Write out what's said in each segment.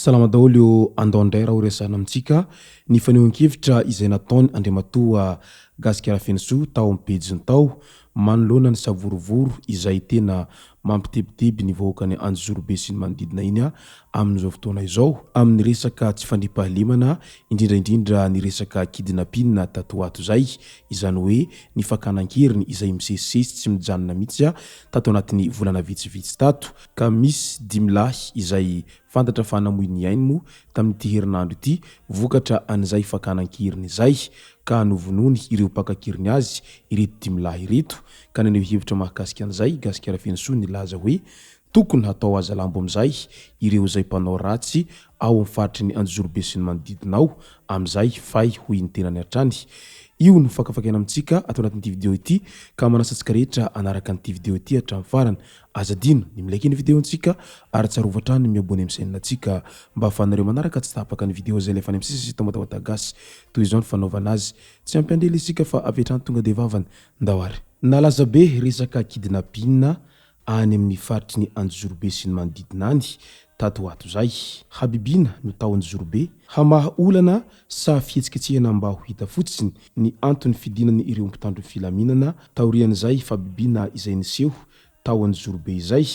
Salama daholo eo andao indray raha ho resahana amintsika ny fanehoan-kevitra izay nataony Andriamatoa Gasikara Fensoa tao amin'ny pejiny tao manoloana ny savorovoro izay tena mampitebiteby ny vahoaka ny Anjozorobe sy ny manodidina iny amin'izao fotoana izao amin'ny resaka tsy fandriampahalemana indrindraindrindra ny resaka kidnapping tato ato izay izany hoe ny fakanan-keriny izay misesisesy tsy mijanona mihitsy tato anatin'ny volana vitsivitsy tato ka misy 5 lahy izay fantatra fa namoy ainy moa tamin'ity herinandro ity vokatra an'izay fakanan-keriny izay ka novonoiny ireo mpakakiriny azy ireto 5 lahy ireto ka naneho hevitra mahakasika an'izay Gasikara Fensoa nilaza hoe tokony hatao aza lambo amin'izay ireo izay mpanao ratsy ao amin'ny faritry ny Anjozorobe sy ny manodidina ao amin'izay fay hoy ny tenany hatrany. Io ny fakafakaina amintsika ato anatin'ity video ity ka manasantsika rehetra anaraka an'ity video ity hatramin'ny farany azadino ny milaiky ny video antsika ary tsarovatra ny miabony amin'ny chaîne-natsika mba ahafahanareo manaraka tsy tapaka ny video izay lefa any amin'ny sisy tamotapota gasy toy izao ny fanaovana azy tsy ampiandely isika fa avetrany tonga dia vavany ndawary. Nalaza be resaka kidnapping any amin'ny faritry ny Anjozorobe sy ny manodidina any tato ato zay. Habibina no tao Anjozorobe hamaha olana sa fihetsiketsehana mba ho hita fotsiny ny antony fidinany ireo mpitandro filaminana taorian'izay Habibina izay niseho tao Anjozorobe izay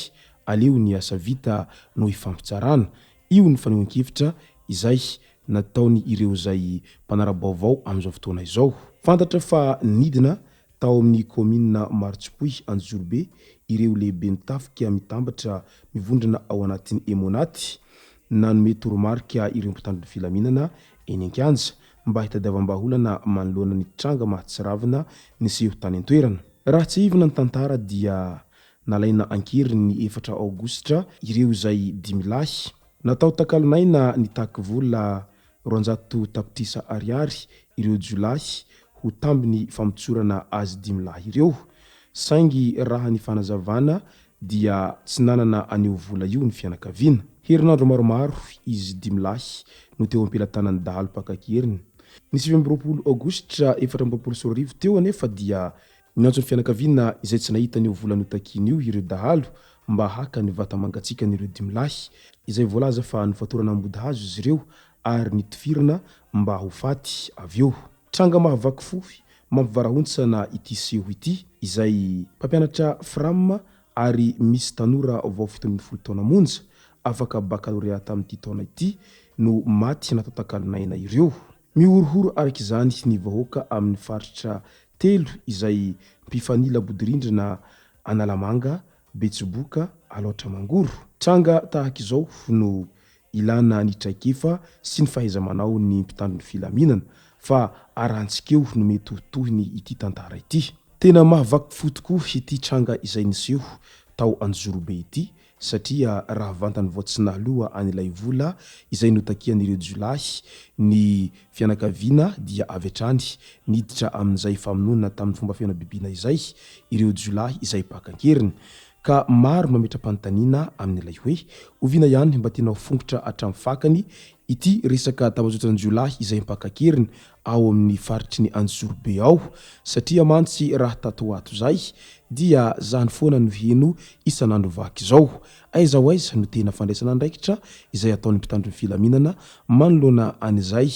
aleo ny asa vita no hifampitsarana. Io ny fanehoan-kevitra izay nataony ireo izay mpanara-baovao amin'izao fotoana izao. Fantatra fa nidina tao amin'ny commune Marotsipoy Anjozorobe ireo lehibe nitafika mitambatra mivondrana ao anatin'ny Emonaty nanome toromarika ireo mpitandro filaminana eny Ankanja mba hitadiavam-baholana manoloana ny tranga mahatsiravina niseho tany an-toerana. Raha tsy ivona ny tantara dia nalaina ankeriny 4 Aogositra ireo izay 5 lahy natao takalonaina nitaky vola 200 tapitrisa ariary ireo jolahy ho tambiny famotsorana azy 5 lahy ireo saingy raha ny fanazavana dia tsy nanana aneo vola io ny fianakaviana. Herinandro maromaro izy 5 lahy no teo ampelantanan'ny dahalo mpakakeriny. Ny 20 Aogositra 2024 teo anefa dia niantso ny fianakaviana izay tsy nahita aneo vola notakiny io ireo dahalo mba haka ny vata mangatsika n'ireo 5 lahy izay voalaza fa nifatorana ambody hazo izy ireo ary nitifirana mba ho faty avy eo. Tranga mahavaky fo mampivarahontsana ity seho ity izay mpampianatra frama ary misy tanora vao 17 taona monja afaka baccalauréat tamin'ity taona ity no maty natao takalonaina ireo. Miorohoro araka izany ny vahoaka amin'ny faritra 3 izay mpifanila bodirindrina Analamanga, Betsiboka, Alaotra Mangoro. Tranga tahaka izao no ilana ny traikefa sy ny fahaiza-manao ny mpitandro filaminana fa arantsika no mety tohiny ity tantara ity. Tena mahavaky fo tokoa ity tranga izay niseho tao Anjozorobe ity satria raha vantany vao tsy nahaloa an'ilay vola izay notakian'ireo jolahy ny fianakaviana dia avy hatrany niditra amin'izay famonona tamin'ny fomba fianabibina izay ireo jolahy izay pakan-keriny ka maro mametra-panontaniana amin'ilay hoe oviana ihany mba tena fongotra hatramin'ny fakany ity resaka tapazotra ny jolahy izay mpakakeriny ao amin'ny faritry ny Anjozorobe ao satria mantsy raha tato ato zay dia zany foana no heno isan'andro vaky izao. Aiza ho aiza no tena fandraisana andraikitra izay ataon'ny mpitandro filaminana manoloana an'izay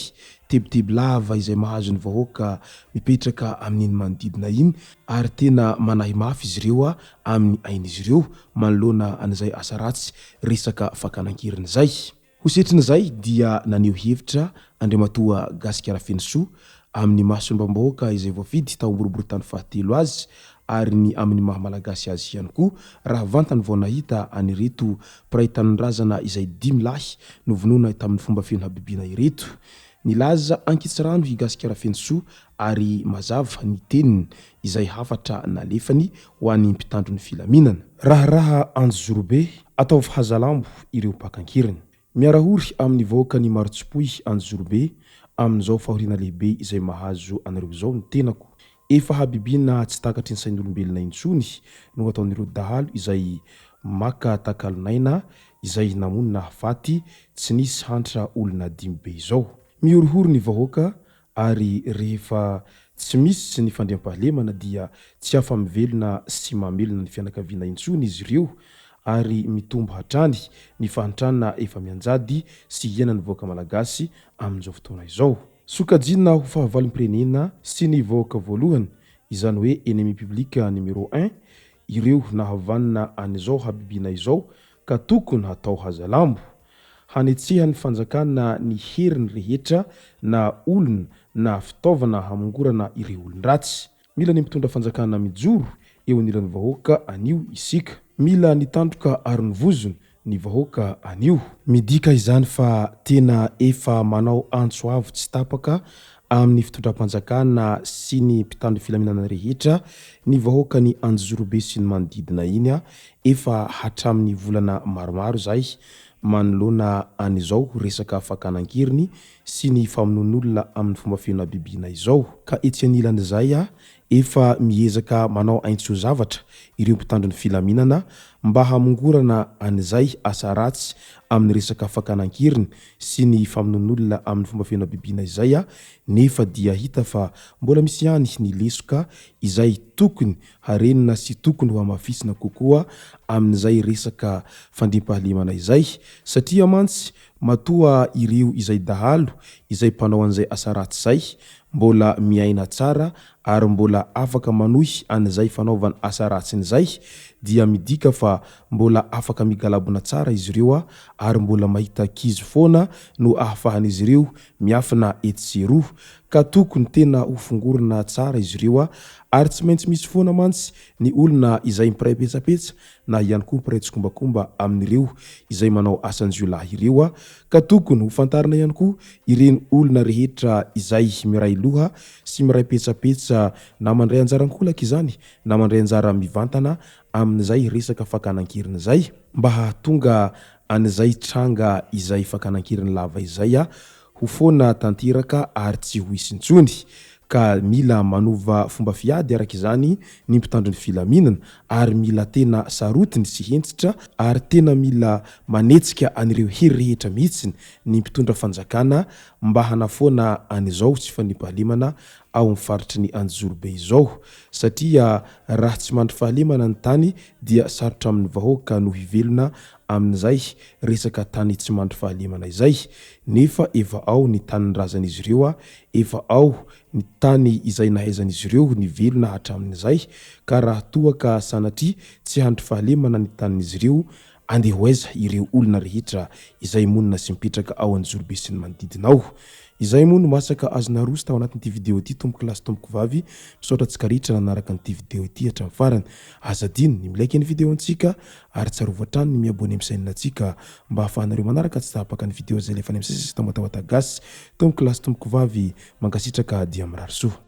tebiteby lava izay mahazo ny vahoaka mipetraka amin'iny manodidina iny ary tena manahy mafy izy ireo amin'ny ain'izy ireo manoloana an'izay asa ratsy resaka fakanan-keriny izay. Hosetrin'izay dia naneho hevitra Andriamatoa Gasikara Fensoa amin'ny mahasombam-bahoaka izay voafidy tao amboroborotany fahatelo azy ary ny amin'ny mahamalagasy azy ihany koa raha vantany vao nahita anireto mpiray tanindrazana izay 5 lahy novonoina tamin'ny fomba feno habibina ireto. Nilaza ankitsirano i Gasikara Fensoa ary mazava ny teniny izay hafatra nalefany ho an'ny mpitandro ny filaminana. Raha Anjozorobe atao fahazalambo ireo mpakan-keriny. miarahory amin'ny vahoaka ny Marotsipoy Anjorobe amin'izao fahoriana lehibe izay mahazo anareo izao ny tenako. Efa habibiana tsy takatry ny sain'olombelona intsony no ataon'ireo dahalo izay maka takalonaina izay namonina hafaty tsy nisy hantra olona 5 be izao. Miorohoro ny vahoaka ary rehefa tsy misy ny fandriam-pahalemana dia tsy afa-mivelona sy mamelona ny fianakaviana intsony izy ireo ary mitombo hatrany ny fahantrana efa mianjady sy hiainan'ny vahoaka malagasy amin'izao fotoana izao. Sokajiana ho fahavalom-pirenena sy ny vahoaka voalohany izany hoe ennemi public numéro 1 ireo nahavanina an'izao habibiana izao ka tokony hatao hazalambo hanetsehan'ny fanjakana ny heriny rehetra na olona na fitaovana hamongorana ireo olon-dratsy. Mila ny mitondra fanjakana mijoro eo anilan'ny vahoaka anio isika. Mila nitandroka ary nivozony ny vahoaka anio. Midika izany fa tena efa manao antso avo tsy tapaka amin'ny fitondram-panjakana sy ny mpitandro filaminana rehetra ny vahoaka ny Anjorobe sy ny manodidina iny efa hatramin'ny volana maromaro zay manoloana an'izao resaka fakanan-kiriny sy ny famonon'olona amin'ny fomba fiaina bibiana izao. Ka etsy anilan'izay efa miezaka manao aintso zavatra ireo mpitandro ny filaminana mba hamongorana an'izay asa ratsy amin'ny resaka fakanan-kiriny sy ny famonon'olona amin'ny fomba fiaina bibiana izay nefa dia hita fa mbola misy ihany ny lesoka izay tokony harenina sy tokony ho amafisina kokoa amin'izay resaka fandriam-pahalemana izay satria mantsy matoa ireo izay dahalo izay mpanao an'izay asa ratsy izay mbola miaina tsara ary mbola afaka manohy an'izay fanaovana asa ratsin'izay dia midika fa mbola afaka migalabona tsara izy ireo ary mbola mahita kizy foana no ahafahan'izy ireo miafina etsy ka tokony tena ho fongorina tsara izy ireo ary tsy maintsy misy foana mantsy ny olona izay mpiray petsapetsa na ihany koa mpiray tsikombakomba amin'ireo izay manao asanjiolahy ireo ka tokony ho fantarina ihany koa ireny olona rehetra izay miray loha sy miray petsapetsa na mandray anjaran-kolaka izany na mandray anjara mivantana amin'izay resaka fakanan-kiriny izay mba hahatonga an'izay tranga izay fakanan-kiriny lava izay ho foana tanteraka ary tsy ho hisy intsony. Ka mila manova fomba fiady araka izany ny mpitandro ny filaminana ary mila tena sarotiny sy hentsitra ary tena mila manetsika an'ireo hery rehetra mihitsy ny mpitondra fanjakana mba hanafoana an'izao tsy fandriam-pahalemana ao amin'ny faritry ny Anjorobe izao satria raha tsy mandry fahalemana ny tany dia sarotra amin'ny vahoaka no hivelona amin'izay resaka tany tsy mandry fahalemana izay nefa efa ao ny tany razan'izy ireo efa ao ny tany izay nahaizan'izy ireo ny velona hatramin'izay ka raha toa ka sanatria tsy handry fahalemana ny tanin'izy ireo andeha ho aiza ireo olona rehetra izay monina sy mipetraka ao Anjorobe sy ny manodidina ao. Izay moa no masaka azona roso tao anatin'ity video ity tomboko lasy tomboko vavy misaotra tsikaritra nanaraka n'ity video ity hatramin'ny farany azadino ny milaiky ny video antsika ary tsarovatrano ny miabone amin'ny chaîne antsika mba hahafahanareo manaraka tsy tapaka ny video zay lefa any amin'ny sisy tamatahoata gasy tomboko lasy tomboko vavy mankasitraka dia mirary soa.